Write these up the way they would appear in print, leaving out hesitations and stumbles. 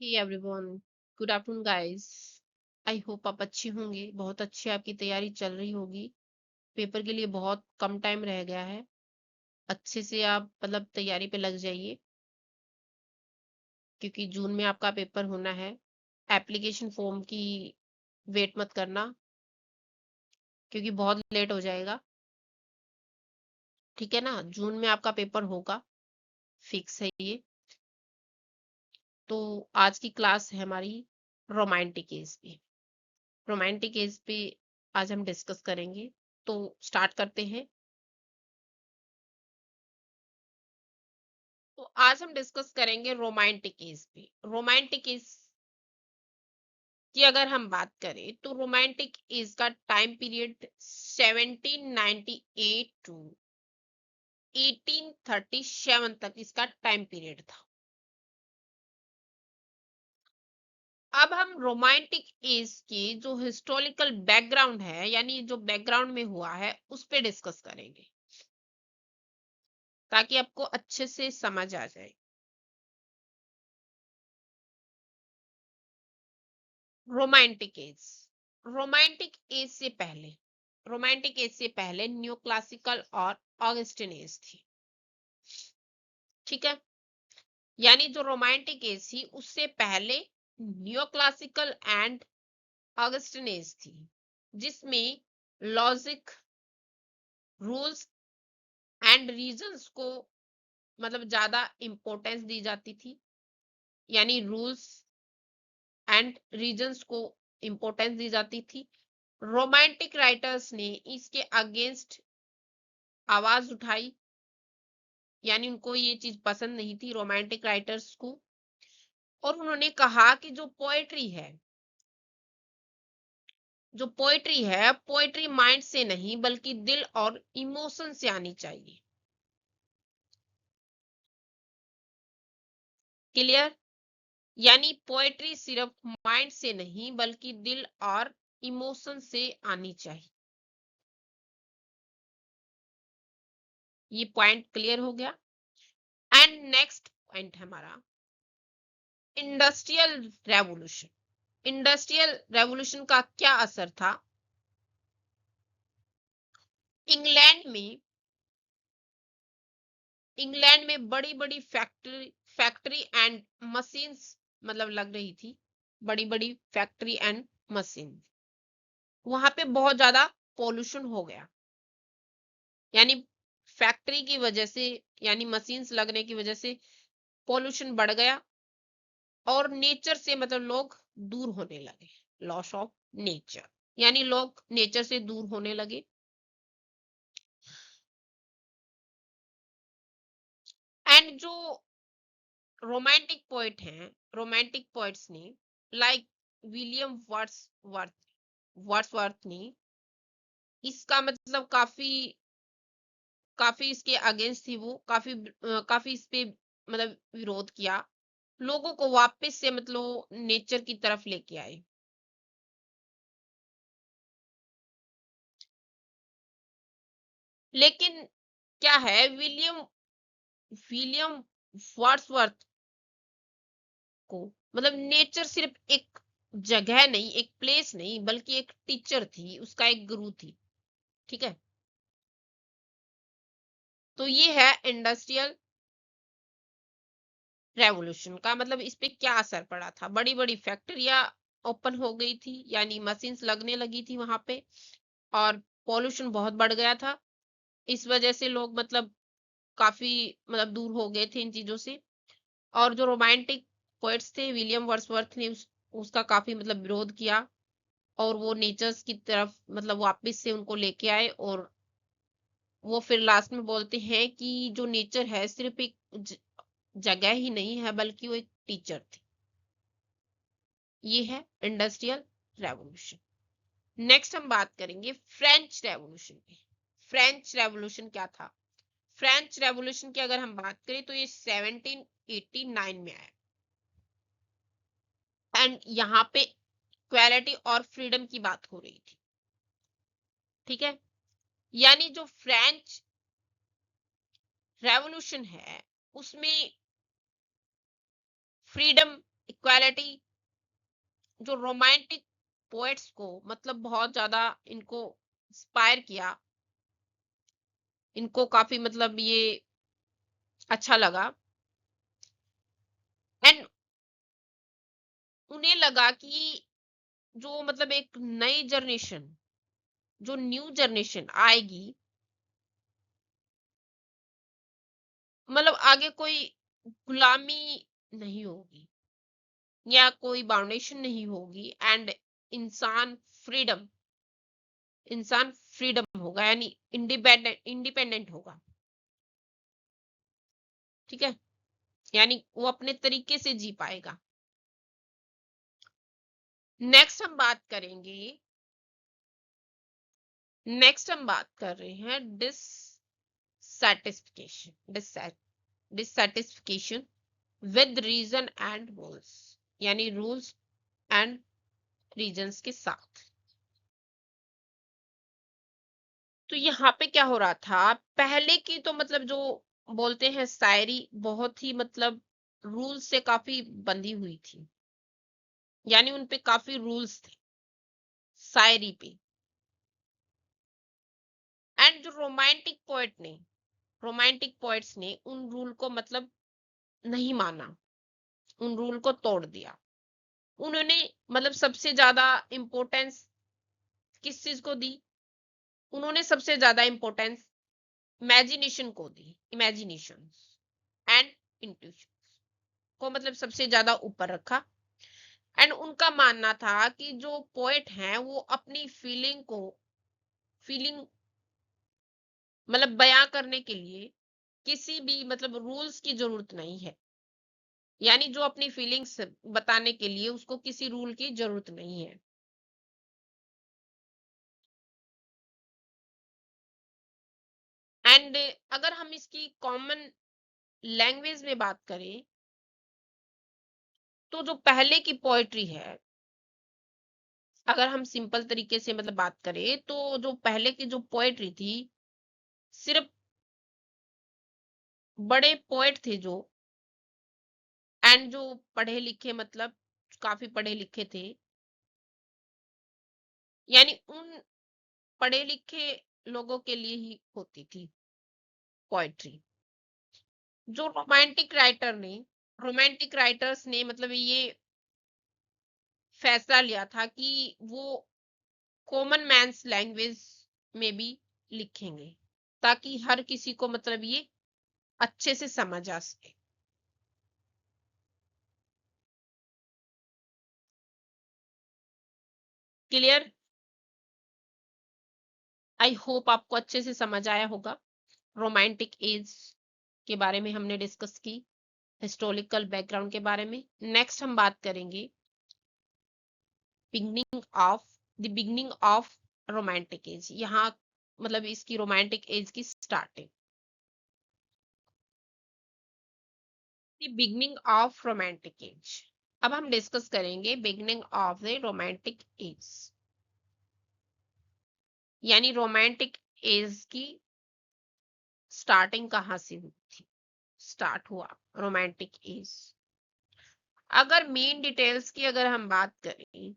Hey everyone, good afternoon guys. I hope आप अच्छे होंगे। बहुत अच्छी आपकी तैयारी चल रही होगी। पेपर के लिए बहुत कम टाइम रह गया है। अच्छे से आप मतलब तैयारी पे लग जाइए, क्योंकि जून में आपका पेपर होना है। एप्लीकेशन फॉर्म की वेट मत करना, क्योंकि बहुत लेट हो जाएगा। ठीक है ना, जून में आपका पेपर होगा, फिक्स है ये। तो आज की क्लास है हमारी रोमांटिक एज पे। रोमांटिक एज पे आज हम डिस्कस करेंगे। तो स्टार्ट करते हैं। तो आज हम डिस्कस करेंगे रोमांटिक एज पे। रोमांटिक एज की अगर हम बात करें तो रोमांटिक एज का टाइम पीरियड 1798 टू 1837 तक इसका टाइम पीरियड था। अब हम रोमांटिक एज के जो हिस्टोरिकल बैकग्राउंड है, यानी जो बैकग्राउंड में हुआ है, उस पे डिस्कस करेंगे, ताकि आपको अच्छे से समझ आ जाए। रोमांटिक एज, रोमांटिक एज से पहले रोमांटिक एज से पहले न्यू क्लासिकल और ऑगस्टिन एज थी। ठीक है, यानी जो रोमांटिक एज थी उससे पहले new classical and Augustan age थी, जिसमें लॉजिक, रूल्स एंड रीजंस को मतलब ज्यादा इंपॉर्टेंस दी जाती थी। यानी रूल्स एंड रीजंस को इंपॉर्टेंस दी जाती थी। रोमांटिक राइटर्स ने इसके अगेंस्ट आवाज उठाई, यानी उनको ये चीज पसंद नहीं थी रोमांटिक राइटर्स को। और उन्होंने कहा कि जो पोएट्री है, पोएट्री माइंड से नहीं बल्कि दिल और इमोशन से आनी चाहिए। क्लियर? यानी पोएट्री सिर्फ माइंड से नहीं बल्कि दिल और इमोशन से आनी चाहिए। ये पॉइंट क्लियर हो गया। एंड नेक्स्ट पॉइंट हमारा इंडस्ट्रियल रेवोल्यूशन। इंडस्ट्रियल रेवोल्यूशन का क्या असर था? इंग्लैंड में बड़ी बड़ी फैक्ट्री एंड मशीन्स मतलब लग रही थी। बड़ी बड़ी फैक्ट्री एंड मशीन, वहां पे बहुत ज्यादा पोल्यूशन हो गया। यानी फैक्ट्री की वजह से, यानी मशीन्स लगने की वजह से पोल्यूशन बढ़ गया, और नेचर से मतलब लोग दूर होने लगे। लॉस ऑफ नेचर, यानी लोग नेचर से दूर होने लगे। एंड जो रोमांटिक पोएट हैं, रोमांटिक पोएट्स ने लाइक विलियम वर्ड्सवर्थ ने इसका मतलब काफी काफी इसके अगेंस्ट थी। वो काफी इस पे मतलब विरोध किया, लोगों को वापस से मतलब नेचर की तरफ लेके आए। लेकिन क्या है, विलियम वर्ड्सवर्थ को मतलब नेचर सिर्फ एक जगह नहीं, एक प्लेस नहीं, बल्कि एक टीचर थी, उसका एक गुरु थी। ठीक है, तो ये है इंडस्ट्रियल रेवोल्यूशन का मतलब इस पे क्या असर पड़ा था। बड़ी बड़ी फैक्ट्रियां ओपन हो गई थी, यानी मशीन्स लगने लगी थी वहां पे, और पॉल्यूशन बहुत बढ़ गया था। इस वजह से लोग मतलब काफी मतलब दूर हो गए थे इन चीजों से। और जो रोमांटिक पोएट्स थे, विलियम वर्ड्सवर्थ ने उसका काफी मतलब विरोध किया, और वो नेचर्स की तरफ मतलब वापस से उनको लेके आए। और वो फिर लास्ट में बोलते हैं कि जो नेचर है सिर्फ एक जगह ही नहीं है, बल्कि वो एक टीचर थी। ये है इंडस्ट्रियल रेवोल्यूशन। नेक्स्ट हम बात करेंगे फ्रेंच रेवोल्यूशन पे। फ्रेंच रेवोल्यूशन क्या था? फ्रेंच रेवोल्यूशन की अगर हम बात करें तो ये 1789 में आया। एंड यहाँ पे इक्वालिटी और फ्रीडम की बात हो रही थी। ठीक है, यानी जो फ्रेंच रेवोल्यूशन है उसमें फ्रीडम इक्वालिटी, जो रोमांटिक पोएट्स को मतलब बहुत ज्यादा इनको इंस्पायर किया, इनको काफी मतलब ये अच्छा लगा। एंड उन्हें लगा कि जो मतलब एक नई जनरेशन, जो न्यू जनरेशन आएगी, मतलब आगे कोई गुलामी नहीं होगी या कोई बाउंडेशन नहीं होगी, एंड इंसान फ्रीडम इंसान फ्रीडम होगा, यानी इंडिपेंडेंट होगा। ठीक है, यानी वो अपने तरीके से जी पाएगा। नेक्स्ट हम बात करेंगे, नेक्स्ट हम बात कर रहे हैं डिससैटिस्फिकेशन, डिससैटिस्फिकेशन विद रीजन एंड रूल्स, यानी रूल्स एंड रीजंस के साथ। तो यहाँ पे क्या हो रहा था, पहले की तो मतलब जो बोलते हैं शायरी बहुत ही मतलब रूल से काफी बंधी हुई थी, यानी उनपे काफी रूल्स थे शायरी पे। एंड जो रोमांटिक पोएट्स ने उन रूल को मतलब नहीं माना, उन रूल को तोड़ दिया। उन्होंने मतलब सबसे ज्यादा इंपॉर्टेंस किस चीज को दी, उन्होंने सबसे ज्यादा इंपॉर्टेंस इमेजिनेशन को दी, इमेजिनेशन एंड इंट्यूशन को मतलब सबसे ज्यादा ऊपर रखा। एंड उनका मानना था कि जो पोएट हैं वो अपनी फीलिंग मतलब बयां करने के लिए किसी भी मतलब रूल्स की जरूरत नहीं है, यानी जो अपनी फीलिंग्स बताने के लिए उसको किसी रूल की जरूरत नहीं है। एंड अगर हम इसकी कॉमन लैंग्वेज में बात करें, तो जो पहले की पोएट्री है, अगर हम सिंपल तरीके से मतलब बात करें, तो जो पहले की जो पोएट्री थी, सिर्फ बड़े पोएट थे जो, एंड जो पढ़े लिखे मतलब काफी पढ़े लिखे थे, यानी उन पढ़े लिखे लोगों के लिए ही होती थी पोएट्री। जो रोमांटिक राइटर्स ने मतलब ये फैसला लिया था कि वो कॉमन मैन्स लैंग्वेज में भी लिखेंगे, ताकि हर किसी को मतलब ये अच्छे से समझ आ सके। क्लियर? आई होप आपको अच्छे से समझ आया होगा। रोमांटिक एज के बारे में हमने डिस्कस की, हिस्टोरिकल बैकग्राउंड के बारे में। नेक्स्ट हम बात करेंगे बिगनिंग ऑफ रोमांटिक एज, यहाँ मतलब इसकी रोमांटिक एज की starting, the beginning of romantic as. अब हम डिस्कस करेंगे beginning of the romantic as, यानी रोमांटिक एज की स्टार्टिंग कहाँ से हुई थी, स्टार्ट हुआ रोमांटिक एज। अगर मेन डिटेल्स की अगर हम बात करें,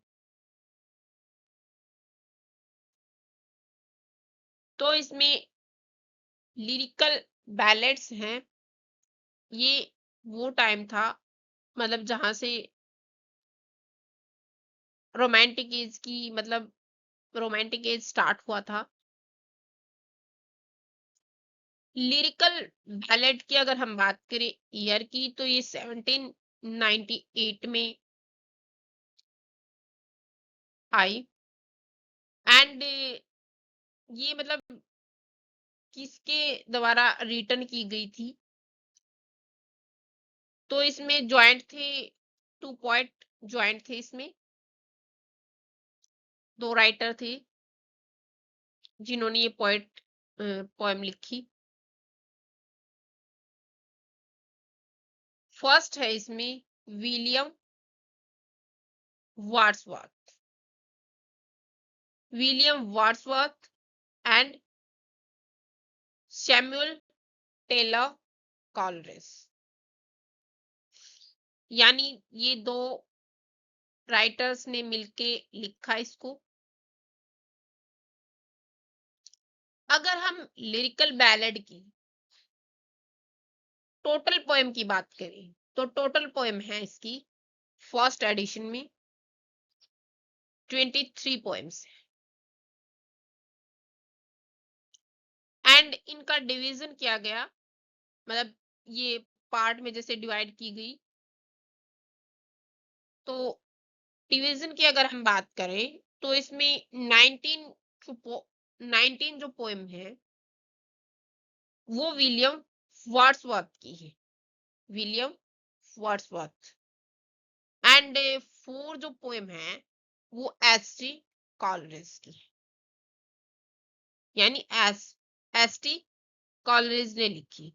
तो इसमें लिरिकल बैलेट्स हैं। ये वो टाइम था मतलब जहां से रोमांटिक एज की मतलब रोमांटिक एज स्टार्ट हुआ था। लिरिकल बैलेट की अगर हम बात करें ईयर की, तो ये 1798 में आई। एंड ये मतलब किसके द्वारा रिटर्न की गई थी, तो इसमें ज्वाइंट थे, टू पॉइंट ज्वाइंट थे इसमें, दो राइटर थे जिन्होंने ये पोएम लिखी। फर्स्ट है इसमें William Wordsworth, William Wordsworth and Samuel Taylor Coleridge. यानी ये दो राइटर्स ने मिलके लिखा इसको। अगर हम लिरिकल बैलेड की टोटल पोएम की बात करें तो टोटल पोएम है इसकी फर्स्ट एडिशन में 23 पोएम्स एंड इनका डिवीजन किया गया, मतलब ये पार्ट में जैसे डिवाइड की गई। तो डिवीजन की अगर हम बात करें तो इसमें 19 जो पोएम है वो विलियम वर्ड्सवर्थ की है, विलियम वर्ड्सवर्थ। एंड 4 जो पोएम है वो एस.टी. कॉलरिज की, यानी एस.टी. कॉलरिज ने लिखी।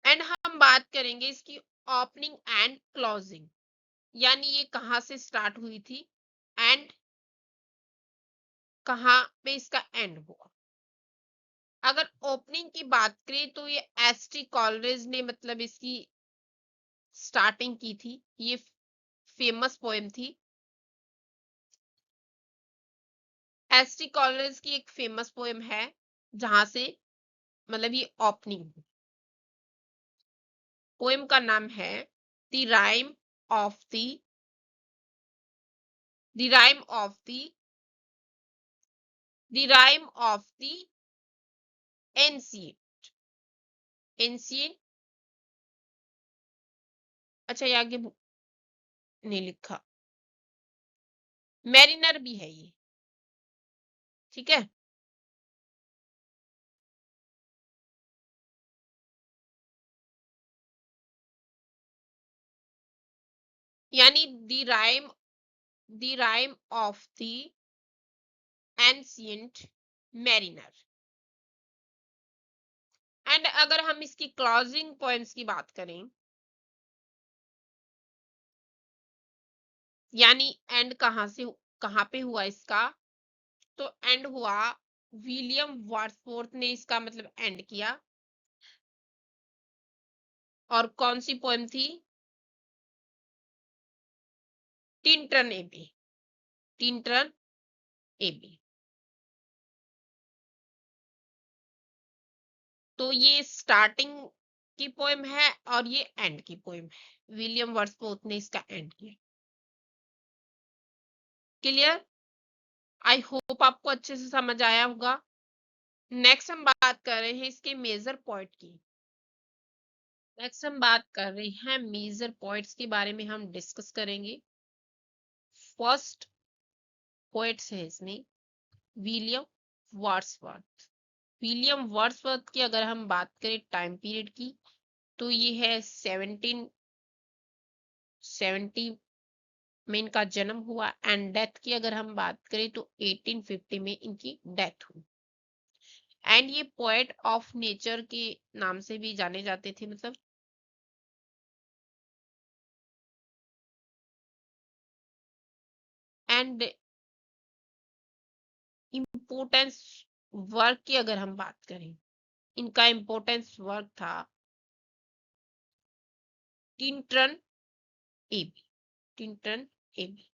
एंड हम बात करेंगे इसकी ओपनिंग एंड क्लोजिंग, यानी ये कहां से स्टार्ट हुई थी एंड कहां पे इसका एंड हुआ। अगर ओपनिंग की बात करें तो ये एस.टी. कॉलरिज ने मतलब इसकी स्टार्टिंग की थी, ये फेमस पोएम थी। एस.टी. कॉलरिज की एक फेमस पोएम है जहां से मतलब ये ओपनिंग। पोएम का नाम है the rhyme of the rhyme of the rhyme of the ancient ancient. अच्छा, ये आगे नहीं लिखा, मैरिनर भी है ये, ठीक है। यानी the rhyme of the ancient mariner. And अगर हम इसकी क्लोजिंग पोएम्स की बात करें, यानी एंड कहां पे हुआ इसका, तो एंड हुआ विलियम वर्ड्सवर्थ ने इसका मतलब एंड किया। और कौन सी पोएम थी, टिंटन एबी, टिंटन एबी। तो ये स्टार्टिंग की पोएम है और ये एंड की पोएम है, विलियम वर्ड्सवर्थ ने इसका एंड किया। क्लियर? आई होप आपको अच्छे से समझ आया होगा। नेक्स्ट हम बात कर रहे हैं इसके मेजर पॉइंट की। नेक्स्ट हम बात कर रहे हैं मेजर पॉइंट्स के बारे में हम डिस्कस करेंगे। फर्स्ट पोएट्स है इसमें विलियम वर्ड्सवर्थ। विलियम वर्ड्सवर्थ की अगर हम बात करें टाइम पीरियड की तो ये है 1770 में इनका जन्म हुआ एंड डेथ की अगर हम बात करें तो 1850 में इनकी डेथ हुई। एंड ये पोएट ऑफ नेचर के नाम से भी जाने जाते थे, मतलब एंड इम्पोर्टेंस वर्क की अगर हम बात करें, इनका इम्पोर्टेंस वर्क था Tintern Abbey, Tintern Abbey.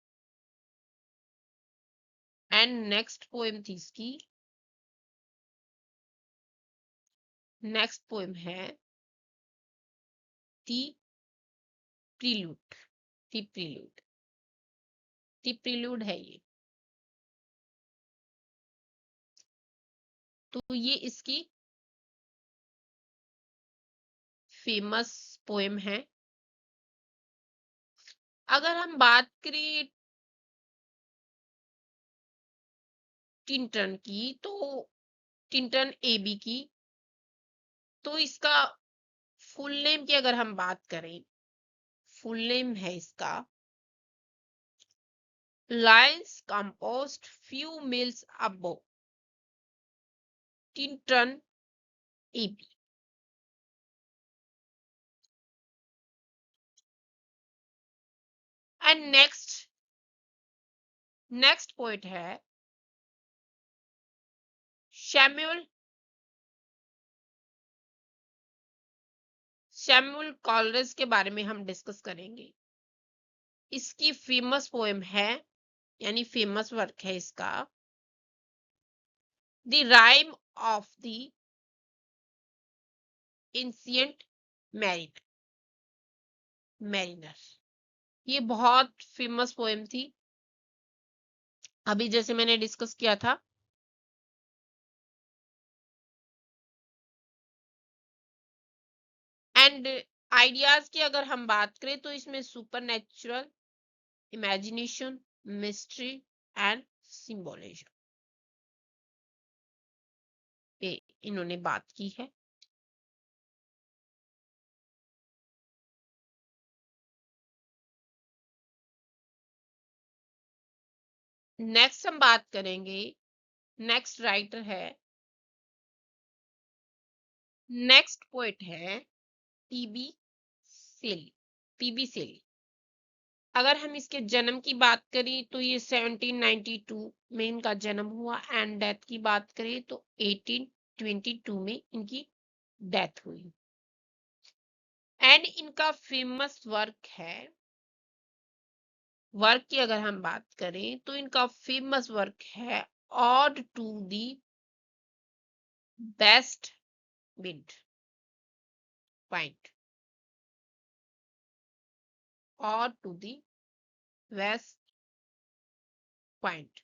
And next poem थी इसकी, नेक्स्ट पोएम है the prelude, the prelude, the prelude है ये। तो ये इसकी फेमस पोएम है। अगर हम बात करें टिंटन की तो टिंटन एबी की, तो इसका फुल नेम की अगर हम बात करें, फुल नेम है इसका lines composed few miles above Tintern Abbey. And next poet है सैमुअल सैमुअल कॉलरिज के बारे में हम डिस्कस करेंगे। इसकी फेमस पोएम है, यानी फेमस वर्क है इसका, the rhyme of the ancient mariner. ये बहुत फेमस पोएम थी, अभी जैसे मैंने डिस्कस किया था। एंड आइडियाज की अगर हम बात करें तो इसमें super natural, imagination, mystery and symbolism पे इन्होंने बात की है। नेक्स्ट हम बात करेंगे, नेक्स्ट राइटर है, नेक्स्ट पोएट है टीबी सेली। टीबी सेली, अगर हम इसके जन्म की बात करें तो ये 1792 में इनका जन्म हुआ एंड डेथ की बात करें तो 1822 में इनकी डेथ हुई। एंड इनका फेमस वर्क है, वर्क की अगर हम बात करें तो इनका फेमस वर्क है ode to the west wind point, ode to the west point.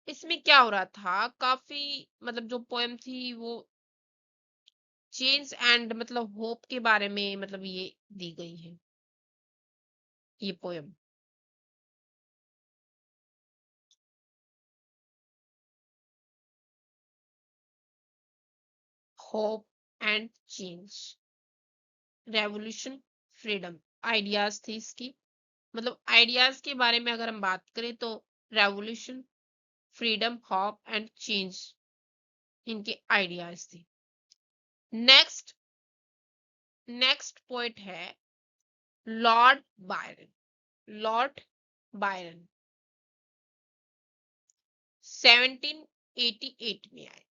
इसमें क्या हो रहा था, काफी मतलब जो पोएम थी वो चेंज एंड मतलब होप के बारे में मतलब ये दी गई है ये poem. Hope and change, revolution, freedom, ideas थी इसकी। मतलब आइडियाज के बारे में अगर हम बात करें तो revolution, freedom, hope and change इनके आइडियाज थे। नेक्स्ट नेक्स्ट पोएट है लॉर्ड बायरन। लॉर्ड बायरन 1788 में आए,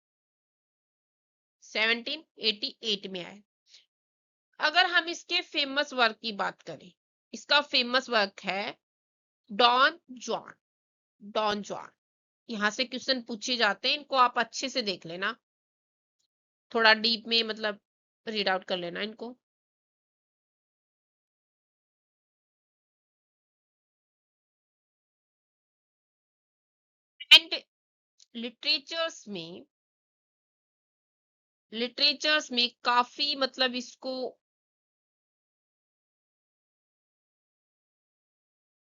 1788 में आए। अगर हम इसके फेमस वर्क की बात करें, इसका फेमस वर्क है डॉन जॉन। डॉन जॉन, यहाँ से क्वेश्चन पूछे जाते हैं, इनको आप अच्छे से देख लेना, थोड़ा डीप में मतलब रीड आउट कर लेना इनको। एंड लिटरेचर्स में काफी मतलब इसको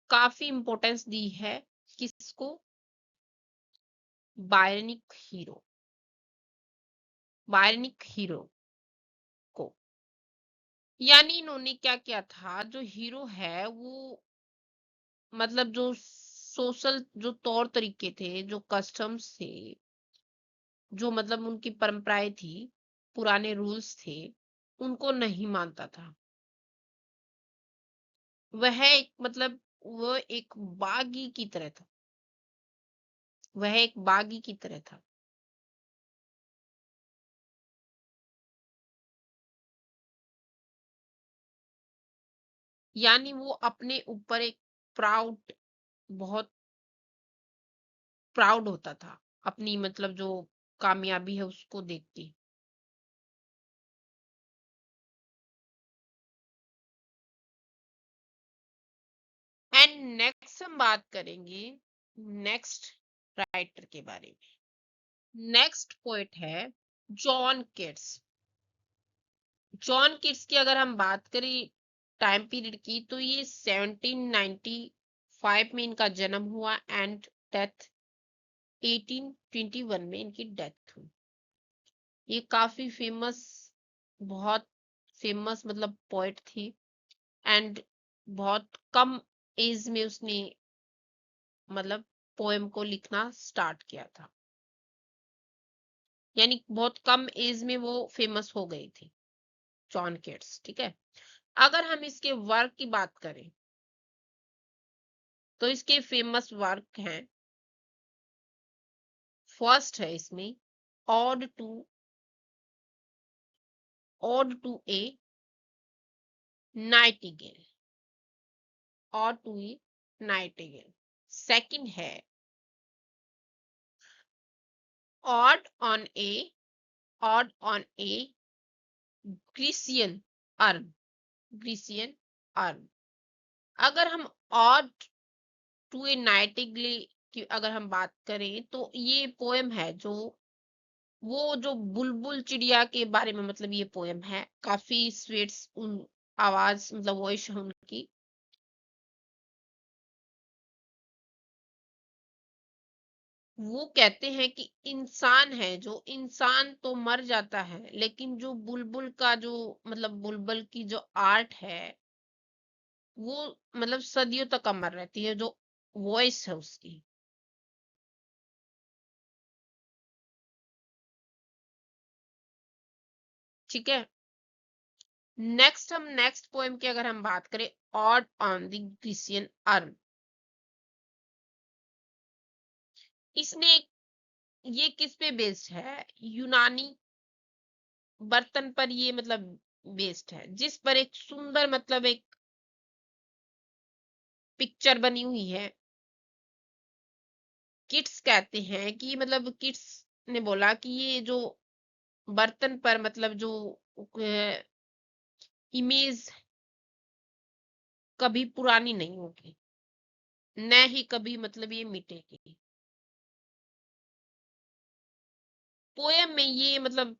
काफी इंपॉर्टेंस दी है, किसको, बायरनिक हीरो, बायरनिक हीरो को। यानी इन्होंने क्या किया था, जो हीरो है वो मतलब जो सोशल जो तौर तरीके थे, जो कस्टम्स थे, जो मतलब उनकी परंपराएं थी, पुराने रूल्स थे, उनको नहीं मानता था। वह एक मतलब वह एक बागी की तरह था, वह एक बागी की तरह था। यानी वो अपने ऊपर एक प्राउड, बहुत प्राउड होता था अपनी मतलब जो कामयाबी है उसको देख के। एंड नेक्स्ट हम बात करेंगे नेक्स्ट राइटर के बारे में। नेक्स्ट पोएट है जॉन किट्स। जॉन किट्स की अगर हम बात करें टाइम पीरियड की तो ये 1795 में इनका जन्म हुआ एंड डेथ 1821 में इनकी डेथ हुई। ये काफी फेमस, बहुत फेमस मतलब पोएट थी एंड बहुत कम एज में उसने मतलब पोएम को लिखना स्टार्ट किया था, यानी बहुत कम एज में वो फेमस हो गई थी जॉन केट्स। ठीक है, अगर हम इसके वर्क की बात करें तो इसके फेमस वर्क हैं, फर्स्ट है इसमें ऑड टू ए नाइटिंगेल, और टू ए नाइटिंगेल। सेकंड है odd on A, odd on A Grecian earn, Grecian earn. अगर हम ऑड टू ए नाइटिंगेल की अगर हम बात करें तो ये पोएम है जो वो जो बुलबुल चिड़िया के बारे में, मतलब ये पोएम है, काफी स्वीट उन आवाज, मतलब वॉइस है उनकी। वो कहते हैं कि इंसान है जो, इंसान तो मर जाता है, लेकिन जो बुलबुल का जो, मतलब बुलबुल की जो आर्ट है वो मतलब सदियों तक अमर रहती है, जो वॉइस है उसकी। ठीक है। नेक्स्ट, हम नेक्स्ट पोएम की अगर हम बात करें, odd on the Grecian earn. इसने ये किस पे बेस्ड है? यूनानी बर्तन पर ये मतलब बेस्ड है, जिस पर एक सुंदर मतलब एक पिक्चर बनी हुई है। किड्स कहते हैं कि मतलब किड्स ने बोला कि ये जो बर्तन पर मतलब जो इमेज कभी पुरानी नहीं होगी, न ही कभी मतलब ये मिटेगी। पोयम में ये मतलब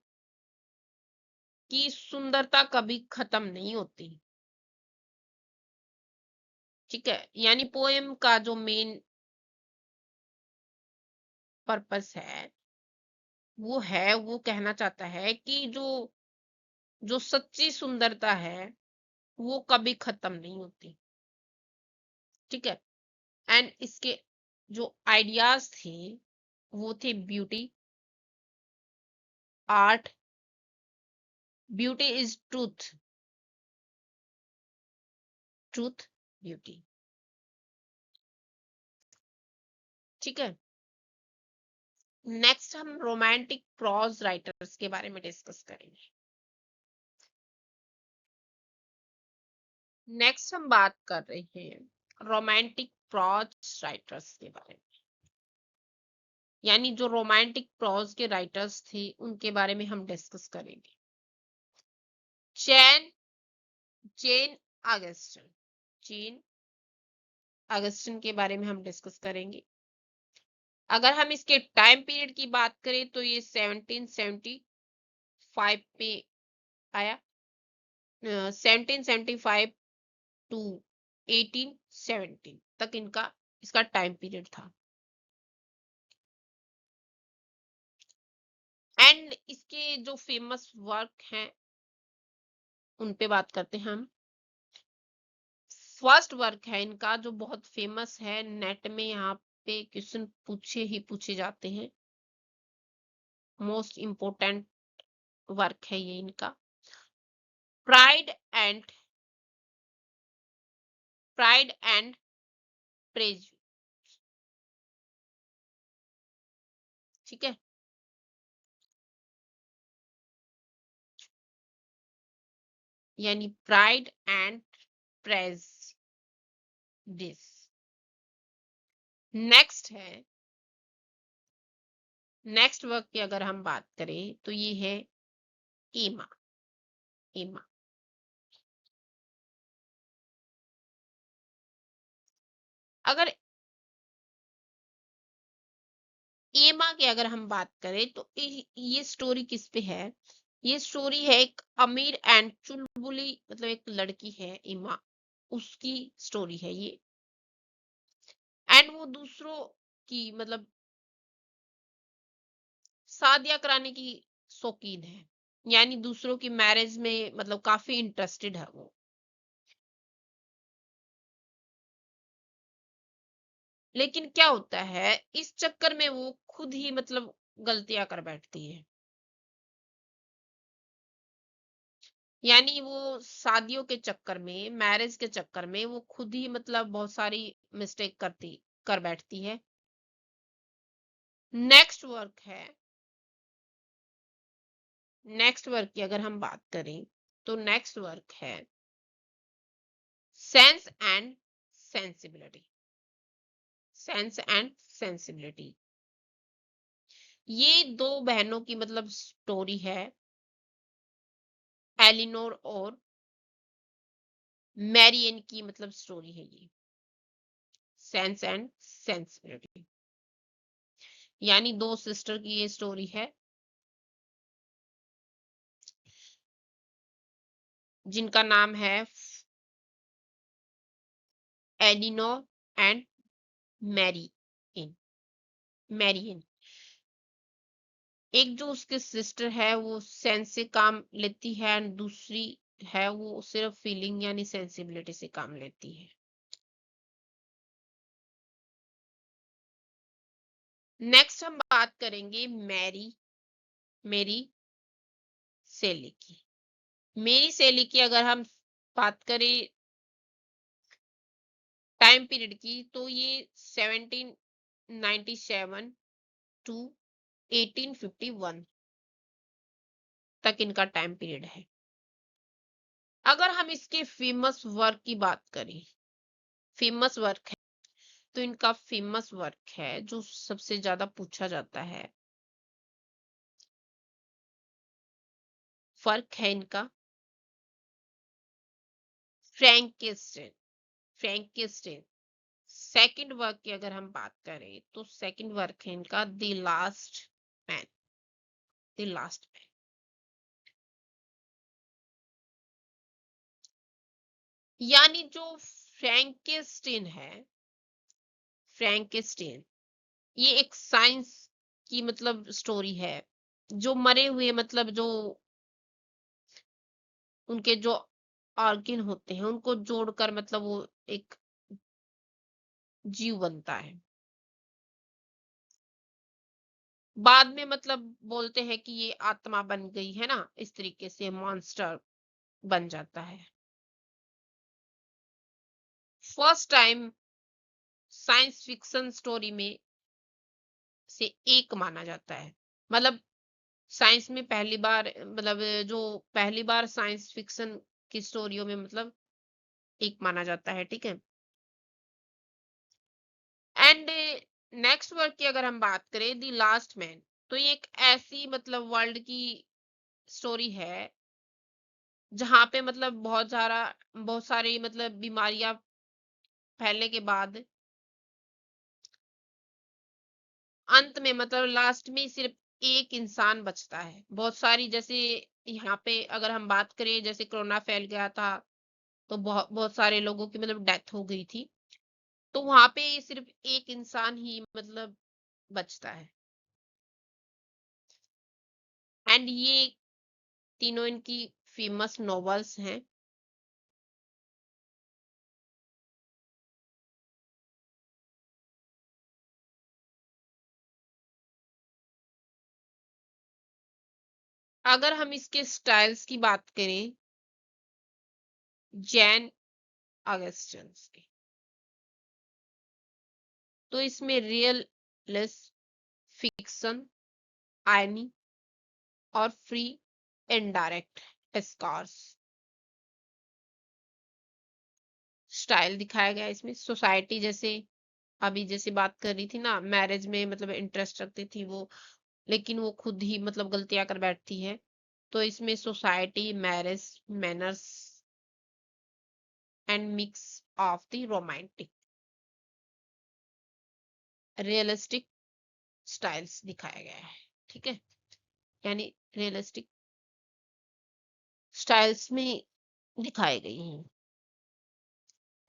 कि सुंदरता कभी खत्म नहीं होती। ठीक है, यानी पोएम का जो मेन पर्पस है वो कहना चाहता है कि जो जो सच्ची सुंदरता है वो कभी खत्म नहीं होती। ठीक है। एंड इसके जो आइडियाज थे वो थे beauty, art, beauty is truth, truth, beauty. ठीक है। नेक्स्ट हम रोमांटिक प्रोज राइटर्स के बारे में डिस्कस करेंगे। नेक्स्ट हम बात कर रहे हैं रोमांटिक प्रोज राइटर्स के बारे में, यानी जो रोमांटिक प्रोज के राइटर्स थे उनके बारे में हम डिस्कस करेंगे। चैन चेन अगस्टिन, चेन अगस्टिन के बारे में हम डिस्कस करेंगे। अगर हम इसके टाइम पीरियड की बात करें तो ये 1775 पे आया, 1775 टू 1817 तक इनका इसका टाइम पीरियड था। एंड इसके जो फेमस वर्क हैं उन पे बात करते हैं हम। फर्स्ट वर्क है इनका जो बहुत फेमस है, नेट में यहाँ पे क्वेश्चन पूछे ही पूछे जाते हैं, मोस्ट इम्पोर्टेंट वर्क है ये इनका, pride and pride and praise. ठीक है। यानी pride and praise this. Next है, नेक्स्ट वर्क की अगर हम बात करें तो ये है एमा, एमा। अगर एमा की अगर हम बात करें तो ये स्टोरी किस पे है? ये स्टोरी है एक अमीर एंड चुलबुली मतलब एक लड़की है एमा, उसकी स्टोरी है ये। एंड वो दूसरों की मतलब शादियां कराने की शौकीन है, यानी दूसरों की मैरिज में मतलब काफी इंटरेस्टेड है वो। लेकिन क्या होता है, इस चक्कर में वो खुद ही मतलब गलतियां कर बैठती है। यानी वो शादियों के चक्कर में, मैरिज के चक्कर में वो खुद ही मतलब बहुत सारी मिस्टेक करती कर बैठती है। नेक्स्ट वर्क है, नेक्स्ट वर्क की अगर हम बात करें तो नेक्स्ट वर्क है sense and sensibility, sense and sensibility, ये दो बहनों की मतलब स्टोरी है, एलिनोर और मैरियन की मतलब स्टोरी है ये, सेंस एंड सेंसिबिलिटी, यानी दो सिस्टर की ये स्टोरी है जिनका नाम है एलिनोर एंड मैरियन, मैरियन। एक जो उसकी सिस्टर है वो सेंस से काम लेती है और दूसरी है वो सिर्फ फीलिंग यानी सेंसिबिलिटी से काम लेती है। नेक्स्ट हम बात करेंगे मेरी सहेली की। मेरी सहेली की अगर हम बात करें टाइम पीरियड की तो ये 1797 टू 1851 तक इनका टाइम पीरियड है। अगर हम इसके फेमस वर्क की बात करें, फेमस वर्क है तो इनका फेमस वर्क है जो सबसे ज्यादा पूछा जाता है, वर्क है इनका फ्रैंकेस्टाइन, फ्रैंकेस्टाइन। सेकंड वर्क की अगर हम बात करें तो सेकंड वर्क है इनका the last man, the last man. यानी जो फ्रैंकेस्टाइन है, फ्रैंकेस्टाइन ये एक साइंस की मतलब स्टोरी है, जो मरे हुए मतलब जो उनके जो ऑर्गन होते हैं उनको जोड़कर मतलब वो एक जीव बनता है। बाद में मतलब बोलते हैं कि ये आत्मा बन गई है ना, इस तरीके से मॉन्स्टर बन जाता है। First time science fiction story में से एक माना जाता है, मतलब साइंस में पहली बार मतलब जो पहली बार साइंस फिक्शन की स्टोरियों में मतलब एक माना जाता है, ठीक है। एंड नेक्स्ट वर्क की अगर हम बात करें द लास्ट मैन, तो ये एक ऐसी मतलब वर्ल्ड की स्टोरी है जहां पे मतलब बहुत सारी मतलब बीमारियां फैलने के बाद अंत में मतलब लास्ट में सिर्फ एक इंसान बचता है। बहुत सारी जैसे यहाँ पे अगर हम बात करें जैसे कोरोना फैल गया था तो बहुत बहुत सारे लोगों की मतलब डेथ हो गई थी, तो वहां पे सिर्फ एक इंसान ही मतलब बचता है। एंड ये तीनों इनकी फेमस नॉवेल्स हैं। अगर हम इसके स्टाइल्स की बात करें जैन ऑगस्टन के, तो इसमें रियलिस्ट, फिक्शन, आयनी और free and direct discourse style दिखाया गया है इसमें। सोसाइटी जैसे अभी जैसे बात कर रही थी ना, मैरिज में मतलब इंटरेस्ट रखती थी वो, लेकिन वो खुद ही मतलब गलतियां कर बैठती है, तो इसमें society, marriage, manners and mix of the romantic realistic styles दिखाया गया है, ठीक है। यानी रियलिस्टिक स्टाइल्स में दिखाई गई हैं।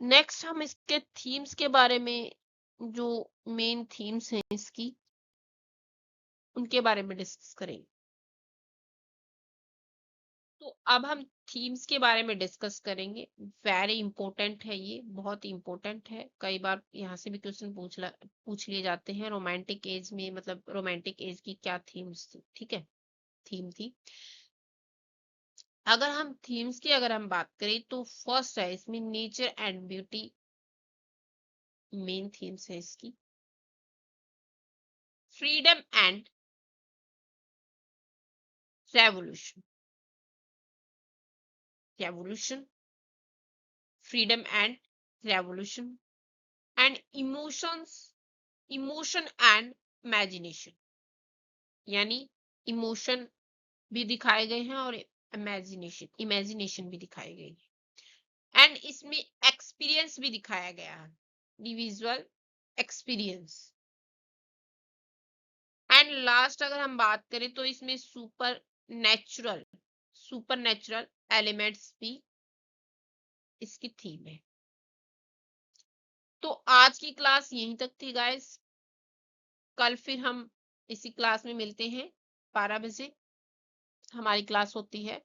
नेक्स्ट हम इसके थीम्स के बारे में, जो मेन थीम्स हैं इसकी उनके बारे में डिस्कस करेंगे। तो अब हम थीम्स के बारे में डिस्कस करेंगे। वेरी इंपॉर्टेंट है, ये बहुत इंपॉर्टेंट है, कई बार यहाँ से भी क्वेश्चन पूछ लिए जाते हैं। रोमांटिक एज में मतलब रोमांटिक एज की क्या थीम्स थी, ठीक है, थीम थी। अगर हम थीम्स की अगर हम बात करें तो फर्स्ट है इसमें nature and beauty, main themes है इसकी। Freedom and revolution, revolution, freedom and revolution, and emotion and imagination, यानी इमोशन भी दिखाए गए हैं और इमेजिनेशन भी दिखाई गई है। एंड इसमें एक्सपीरियंस भी दिखाया गया है, इंडिविजुअल एक्सपीरियंस। एंड लास्ट अगर हम बात करें तो इसमें सुपर नेचुरल एलिमेंट्स भी इसकी थीम है। तो आज की क्लास यहीं तक थी गाइस। कल फिर हम इसी क्लास में मिलते हैं, 12 बजे हमारी क्लास होती है।